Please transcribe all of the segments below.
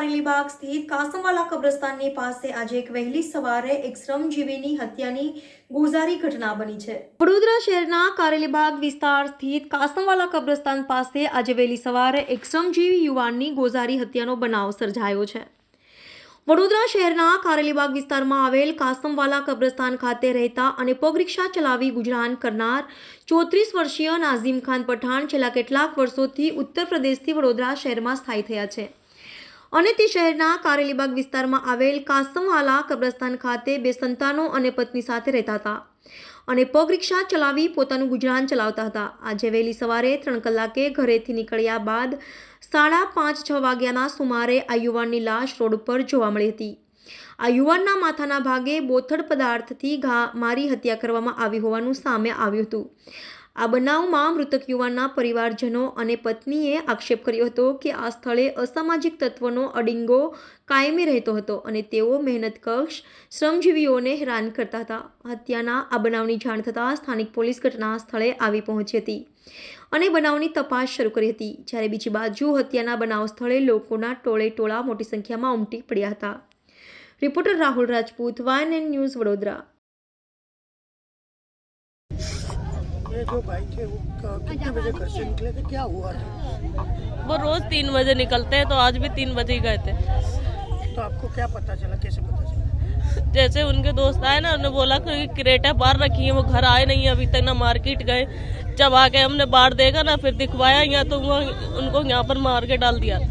કારેલીબાગ સ્થિત કાસમવાલા કબ્રસ્તાનની પાસે આજે એક વહેલી સવારે એક શ્રમજીવીની હત્યાની ગોઝારી ઘટના બની છે। વડોદરા શહેરના કારેલીબાગ વિસ્તાર સ્થિત કાસમવાલા કબ્રસ્તાન પાસે આજે વહેલી સવારે એક શ્રમજીવી યુવાનની ગોઝારી હત્યાનો બનાવ સર્જાયો છે। વડોદરા શહેરના કારેલીબાગ વિસ્તારમાં આવેલ કાસમવાલા કબ્રસ્તાન ખાતે રહેતા અને પગરિક્ષા ચલાવી ગુજરાન કરનાર 34 વર્ષીય નાઝીમ ખાન પઠાણ છેલ્લા કેટલાક વર્ષોથી ઉત્તર પ્રદેશથી વડોદરા શહેરમાં સ્થાયી થયા છે અને તે શહેરના કારેલીબાગ વિસ્તારમાં આવેલ કાસમવાલા કબ્રસ્તાન ખાતે બે સંતાનો અને પત્ની સાથે રહેતા હતા અને પગરિક્ષા ચલાવી પોતાનું ગુજરાન ચલાવતા હતા। આજે વહેલી સવારે 3 કલાકે ઘરેથી નીકળ્યા બાદ 5:30-6 વાગ્યાના સુમારે આ યુવાનની લાશ રોડ પર જોવા મળી હતી। આ યુવાનના માથાના ભાગે બોથડ પદાર્થથી ઘા મારી હત્યા કરવામાં આવી હોવાનું સામે આવ્યું હતું। આ બનાવમાં મૃતક યુવાનના પરિવારજનો અને પત્નીએ આક્ષેપ કર્યો હતો કે આ સ્થળે અસામાજિક તત્વોનો અડિંગો કાયમી રહેતો હતો અને તેઓ મહેનતકશ શ્રમજીવીઓને હેરાન કરતા હતા। હત્યાના આ બનાવની જાણ થતાં સ્થાનિક પોલીસ ઘટના સ્થળે આવી પહોંચી હતી અને બનાવની તપાસ શરૂ કરી હતી। જ્યારે બીજી બાજુ હત્યાના બનાવ સ્થળે લોકોના ટોળે મોટી સંખ્યામાં ઉમટી પડ્યા હતા। Reporter Rahul Rajput, YNN news, Vadodara. ये जो भाई थे वो कितने बजे घर से निकले थे, क्या हुआ था? वो रोज 3 बजे निकलते हैं, तो आज भी 3 बजे ही गए थे। तो आपको क्या पता चला, कैसे पता चला? जैसे उनके दोस्त आए ना, उन्होंने बोला कि क्रेटा बाहर रखी है, वो घर आए नहीं अभी तक, ना मार्केट गए। जब आके हमने बाहर देखा ना, फिर दिखवाया यहाँ, तो उनको यहाँ पर मार के डाल दिया।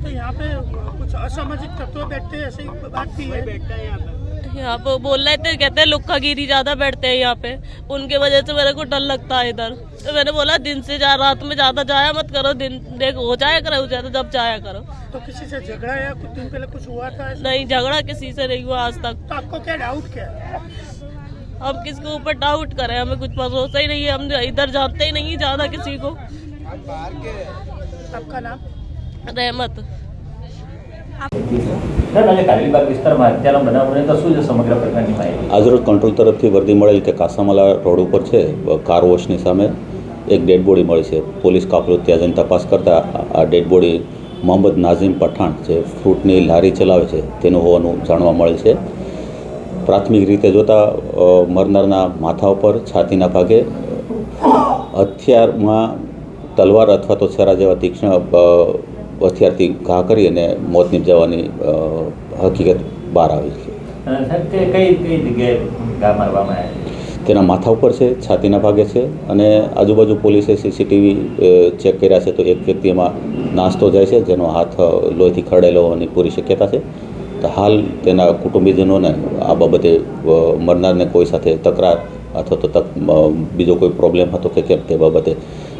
तो यहाँ पे कुछ असामाजिक तत्व बैठते हैं, ऐसी बात भी है? बैठता है यहाँ पे बोल रहे थे, कहते हैं लुक्कागिरी ज्यादा बैठते हैं यहाँ पे, उनके वजह से मेरे को डर लगता है इधर। तो मैंने बोला दिन से रात में ज्यादा जाया मत करो, दिन देख हो जाया करो, जब जाया करो। तो किसी से झगड़ा या कुछ दिन पहले कुछ हुआ था ऐसा? नहीं, झगड़ा किसी से नहीं हुआ आज तक। तो आपको क्या डाउट क्या है? हम किसके ऊपर डाउट करें, हमें कुछ भरोसा ही नहीं है, हम इधर जानते ही नहीं ज्यादा किसी को। आपका नाम? रहमत। આજે કારેલીબાગ વિસ્તારમાં હત્યાનો બનાવ બને તો શું છે સમગ્ર પ્રકારની માહિતી? આજરોજ કંટ્રોલ તરફથી વર્દી મળેલ કે કાસમવાલા રોડ ઉપર છે કાર વોશની સામે એક ડેડ બોડી મળી છે। પોલીસ કાફલો ત્યાં જઈને તપાસ કરતા આ ડેડ બોડી મોહમ્મદ નાઝીમ પઠાણ જે ફ્રૂટની લારી ચલાવે છે તેનું હોવાનું જાણવા મળે છે। પ્રાથમિક રીતે જોતા મરનારના માથા ઉપર, છાતીના ભાગે હથિયારમાં તલવાર અથવા તો છરા જેવા તીક્ષ્ણ હથિયારથી ઘા કરી અને મોત નિપજાવવાની હકીકત બહાર આવી છે। સાહેબ તે કઈ જગ્યાએ ઘા મારવામાં આવ્યા? તેના માથા ઉપર છે, છાતીના ભાગે છે અને આજુબાજુ પોલીસે CCTV ચેક કર્યા છે તો એક વ્યક્તિ એમાં નાસ્તો જાય છે જેનો હાથ લોહીથી ખરડેલો હોવાની પૂરી શક્યતા છે। તો હાલ તેના કુટુંબીજનોને આ બાબતે મરનારને કોઈ સાથે તકરાર અથવા તો બીજો કોઈ પ્રોબ્લેમ હતો કે કેમ તે બાબતે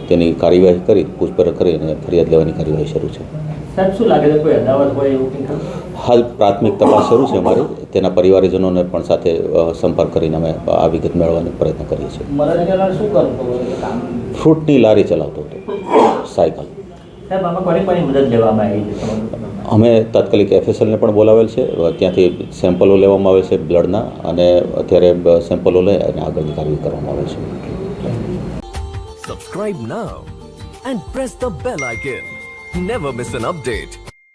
તેની કાર્યવાહી કરી પૂછપરછ કરી અને ફરિયાદ લેવાની કાર્યવાહી શરૂ છે। સાહેબ શું લાગે છે કોઈ અદાવત હોય એવું કંઈ ખરું? હાલ પ્રાથમિક તપાસ શરૂ છે અમારી, તેના પરિવારજનોને પણ સાથે સંપર્ક કરીને અમે આ વિગત મેળવવાનો પ્રયત્ન કરીએ છીએ। મરણજનો શું કરતો કામ? ફ્રૂટની લારી ચલાવતો હતો, સાયકલ। સાહેબ આમાં કોની મદદ લેવામાં આવી છે સમગ્ર? અમે તાત્કાલિક FSLને પણ બોલાવેલ છે, ત્યાંથી સેમ્પલો લેવામાં આવે છે બ્લડના અને અત્યારે સેમ્પલો લઈ અને આગળની કાર્યવાહી કરવામાં આવે છે। Subscribe now and press the bell icon. Never miss an update.